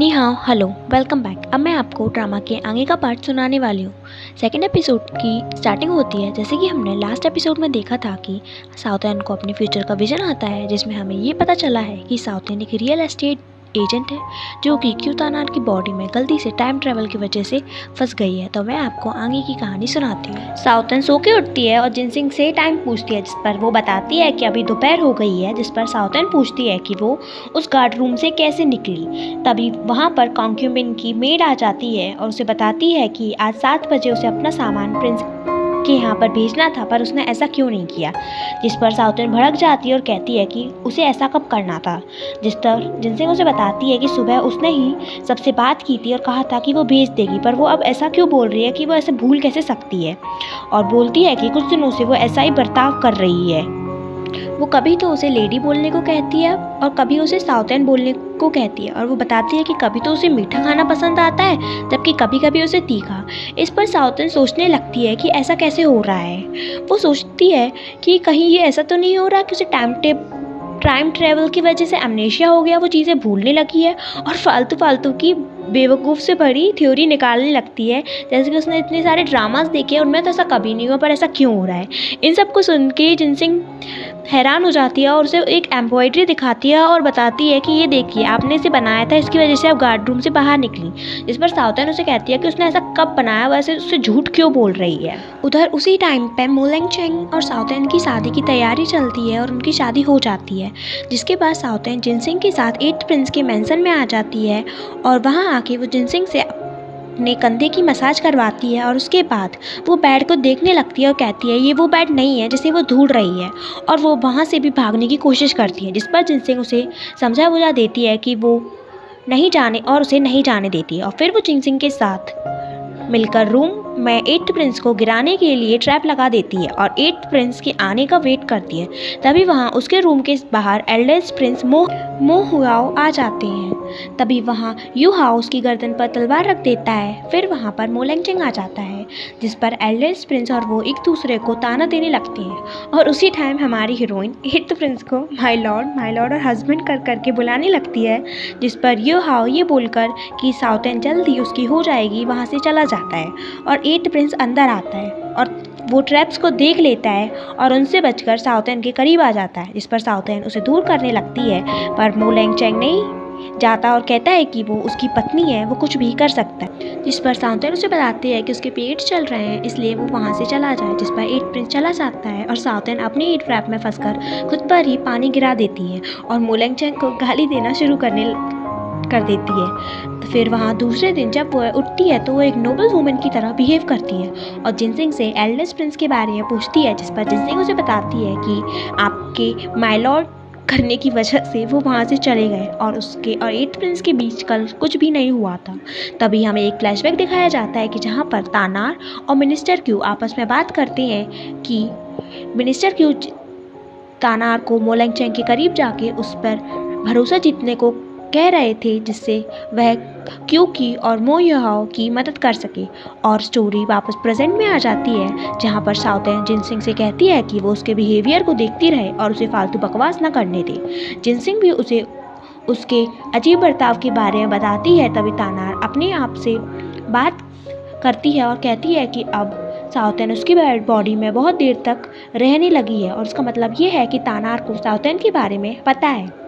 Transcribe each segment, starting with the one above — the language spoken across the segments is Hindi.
नी हाओ हेलो वेलकम बैक। अब मैं आपको ड्रामा के आगे का पार्ट सुनाने वाली हूँ। सेकेंड एपिसोड की स्टार्टिंग होती है जैसे कि हमने लास्ट एपिसोड में देखा था कि साउथर्न को अपने फ्यूचर का विजन आता है, जिसमें हमें ये पता चला है कि साउथर्न एक रियल एस्टेट एजेंट है जो कि क्यू तानार की बॉडी में गलती से टाइम ट्रेवल की वजह से फंस गई है। तो मैं आपको आगे की कहानी सुनाती हूँ। साउथर्न सो के उठती है और जिनसिंग से टाइम पूछती है, जिस पर वो बताती है कि अभी दोपहर हो गई है। जिस पर साउथर्न पूछती है कि वो उस गार्ड रूम से कैसे निकली। तभी वहाँ पर कॉन्क्यूबिन की मेड आ जाती है और उसे बताती है कि आज 7 बजे उसे अपना सामान प्रिंस के यहाँ पर भेजना था, पर उसने ऐसा क्यों नहीं किया। जिस पर साउथर्न भड़क जाती है और कहती है कि उसे ऐसा कब करना था। जिस पर जिनसिंग उसे बताती है कि सुबह उसने ही सबसे बात की थी और कहा था कि वो भेज देगी, पर वो अब ऐसा क्यों बोल रही है कि वो ऐसे भूल कैसे सकती है। और बोलती है कि कुछ दिनों से वो ऐसा ही बर्ताव कर रही है। वो कभी तो उसे लेडी बोलने को कहती है और कभी उसे साउथर्न बोलने को कहती है। और वो बताती है कि कभी तो उसे मीठा खाना पसंद आता है जबकि कभी कभी उसे तीखा। इस पर साउथर्न सोचने लगती है कि ऐसा कैसे हो रहा है। वो सोचती है कि कहीं ये ऐसा तो नहीं हो रहा कि उसे टाइम ट्रेवल की वजह से अमनेशिया हो गया, वो चीज़ें भूलने लगी है और फालतू फालतू की बेवकूफ़ से भरी थ्योरी निकालने लगती है। जैसे कि उसने इतने सारे ड्रामास देखे हैं, उनमें तो ऐसा कभी नहीं हुआ, पर ऐसा क्यों हो रहा है। इन सब को सुन के जिनसिंग हैरान हो जाती है और उसे एक एम्ब्रॉयडरी दिखाती है और बताती है कि ये देखिए आपने इसे बनाया था, इसकी वजह से आप गार्ड रूम से बाहर निकली। जिस पर साउथर्न उसे कहती है कि उसने ऐसा कब बनाया, वैसे उससे झूठ क्यों बोल रही है। उधर उसी टाइम पे मोलेंग चेंग और साउथर्न की शादी की तैयारी चलती है और उनकी शादी हो जाती है। जिसके बाद साउथर्न जिनसिंग के साथ 8th प्रिंस के मेंशन में आ जाती है और वहाँ आके वो जिनसिंग से अपने कंधे की मसाज करवाती है। और उसके बाद वो बेड को देखने लगती है और कहती है ये वो बेड नहीं है जिसे वो ढूंढ रही है। और वो वहाँ से भी भागने की कोशिश करती है। जिस पर जिनसिंग उसे समझा बुझा देती है कि वो नहीं जाने और उसे नहीं जाने देती है। और फिर वो जिनसिंग के साथ मिलकर रूम में 8th प्रिंस को गिराने के लिए ट्रैप लगा देती है और 8th प्रिंस के आने का वेट करती है। तभी वहाँ उसके रूम के बाहर एल्डेस्ट प्रिंस मो हुआओ आ जाते हैं। तभी वहाँ यू हाओ उसकी गर्दन पर तलवार रख देता है। फिर वहाँ पर मोलेंग चेंग आ जाता है, जिस पर एल्डेस्ट प्रिंस और वो एक दूसरे को ताना देने लगते हैं। और उसी टाइम हमारी हीरोइन 8th प्रिंस को माय लॉर्ड और हस्बैंड कर करके बुलाने लगती है। जिस पर यू हाओ ये बोलकर कि साउथर्न जल्दी उसकी हो जाएगी वहाँ से चला जाता है। और 8th प्रिंस अंदर आता है और वो ट्रैप्स को देख लेता है और उनसे बचकर साउथर्न के करीब आ जाता है। जिस पर साउथर्न उसे दूर करने लगती है, पर मोलेंग चेंग नहीं जाता और कहता है कि वो उसकी पत्नी है, वो कुछ भी कर सकता है। जिस पर साउथर्न उसे बताते हैं कि उसके पेट चल रहे हैं, इसलिए वो वहाँ से चला जाए। जिस पर 8th प्रिंस चला जाता है और साउथर्न अपनी ही ट्रैप में फंसकर खुद पर ही पानी गिरा देती है और मोलेंग चेंग को गाली देना शुरू कर देती है। तो फिर वहाँ दूसरे दिन जब वो उठती है तो वो एक नोबल वुमन की तरह बिहेव करती है और जिनसिंग से एल्डेस्ट प्रिंस के बारे में पूछती है। जिस पर जिनसिंग उसे बताती है कि आपके माय लॉर्ड करने की वजह से वो वहाँ से चले गए और उसके और 8th प्रिंस के बीच कल कुछ भी नहीं हुआ था। तभी हमें एक फ्लैशबैक दिखाया जाता है कि जहाँ पर तानार और मिनिस्टर क्यू आपस में बात करते हैं कि मिनिस्टर क्यू तानार को मोलेंग चेंग के करीब जाके उस पर भरोसा जीतने को कह रहे थे, जिससे वह क्यू की और मो युहाओ की मदद कर सके। और स्टोरी वापस प्रेजेंट में आ जाती है, जहां पर साउथर्न जिनसिंग से कहती है कि वो उसके बिहेवियर को देखती रहे और उसे फालतू बकवास न करने दे। जिनसिंग भी उसे उसके अजीब बर्ताव के बारे में बताती है। तभी तानार अपने आप से बात करती है और कहती है कि अब साउथर्न उसकी बॉडी में बहुत देर तक रहने लगी है और उसका मतलब ये है कि तानार को साउथर्न के बारे में पता है।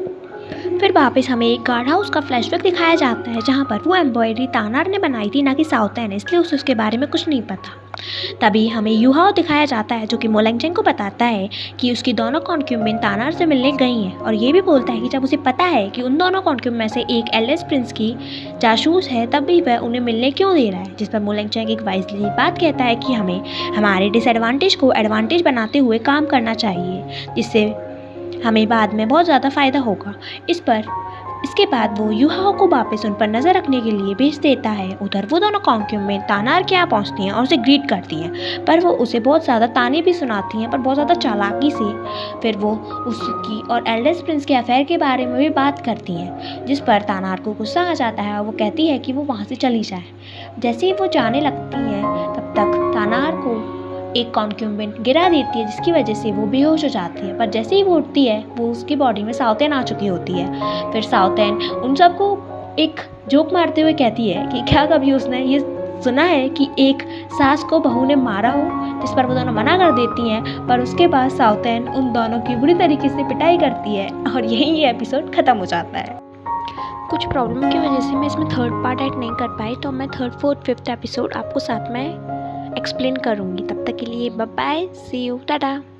फिर वापस हमें एक गार्ड हाउस का फ्लैशबैक दिखाया जाता है, जहाँ पर वो एम्ब्रॉयडरी तानार ने बनाई थी, ना कि साउथर्न ने, इसलिए उसे उसके बारे में कुछ नहीं पता। तभी हमें यूहाओ दिखाया जाता है, जो कि मोलेंग चेंग को बताता है कि उसकी दोनों कॉन्क्यूबिन तानार से मिलने गई हैं। और ये भी बोलता है कि जब उसे पता है कि उन दोनों कॉन्क्यूबिन में से एक एल्डेस्ट प्रिंस की जासूस है, तब भी वह उन्हें मिलने क्यों दे रहा है। जिस पर मोलेंग चेंग एक वाइजली बात कहता है कि हमें हमारे डिसएडवांटेज को एडवांटेज बनाते हुए काम करना चाहिए, जिससे हमें बाद में बहुत ज़्यादा फ़ायदा होगा। इसके बाद वो यूहाओ को वापस उन पर नज़र रखने के लिए भेज देता है। उधर वो दोनों कॉन्क्यूबिन तानार के यहाँ पहुँचती हैं और उसे ग्रीट करती हैं, पर वो उसे बहुत ज़्यादा ताने भी सुनाती हैं, पर बहुत ज़्यादा चालाकी से। फिर वो उसकी और एल्डेस्ट प्रिंस के अफेयर के बारे में भी बात करती हैं, जिस पर तानार को गुस्सा आ जाता है और वो कहती है कि वो वहाँ से चली जाए। जैसे ही वो जाने लगती हैं, तब तक तानार को एक कॉन्क्यूबिन गिरा देती है, जिसकी वजह से वो बेहोश हो जाती है। पर जैसे ही वो उठती है, वो उसकी बॉडी में साउथर्न आ चुकी होती है। फिर साउथर्न उन सबको एक जोक मारते हुए कहती है कि क्या कभी उसने ये सुना है कि एक सास को बहू ने मारा हो, जिस पर वो दोनों मना कर देती हैं, पर उसके बाद साउथर्न उन दोनों की बुरी तरीके से पिटाई करती है और यहीं ये एपिसोड ख़त्म हो जाता है। कुछ प्रॉब्लम की वजह से मैं इसमें थर्ड पार्ट ऐड नहीं कर पाई, तो मैं थर्ड फोर्थ फिफ्थ एपिसोड आपको साथ में एक्सप्लेन करूँगी। तब तक के लिए bye bye, see you, Tata.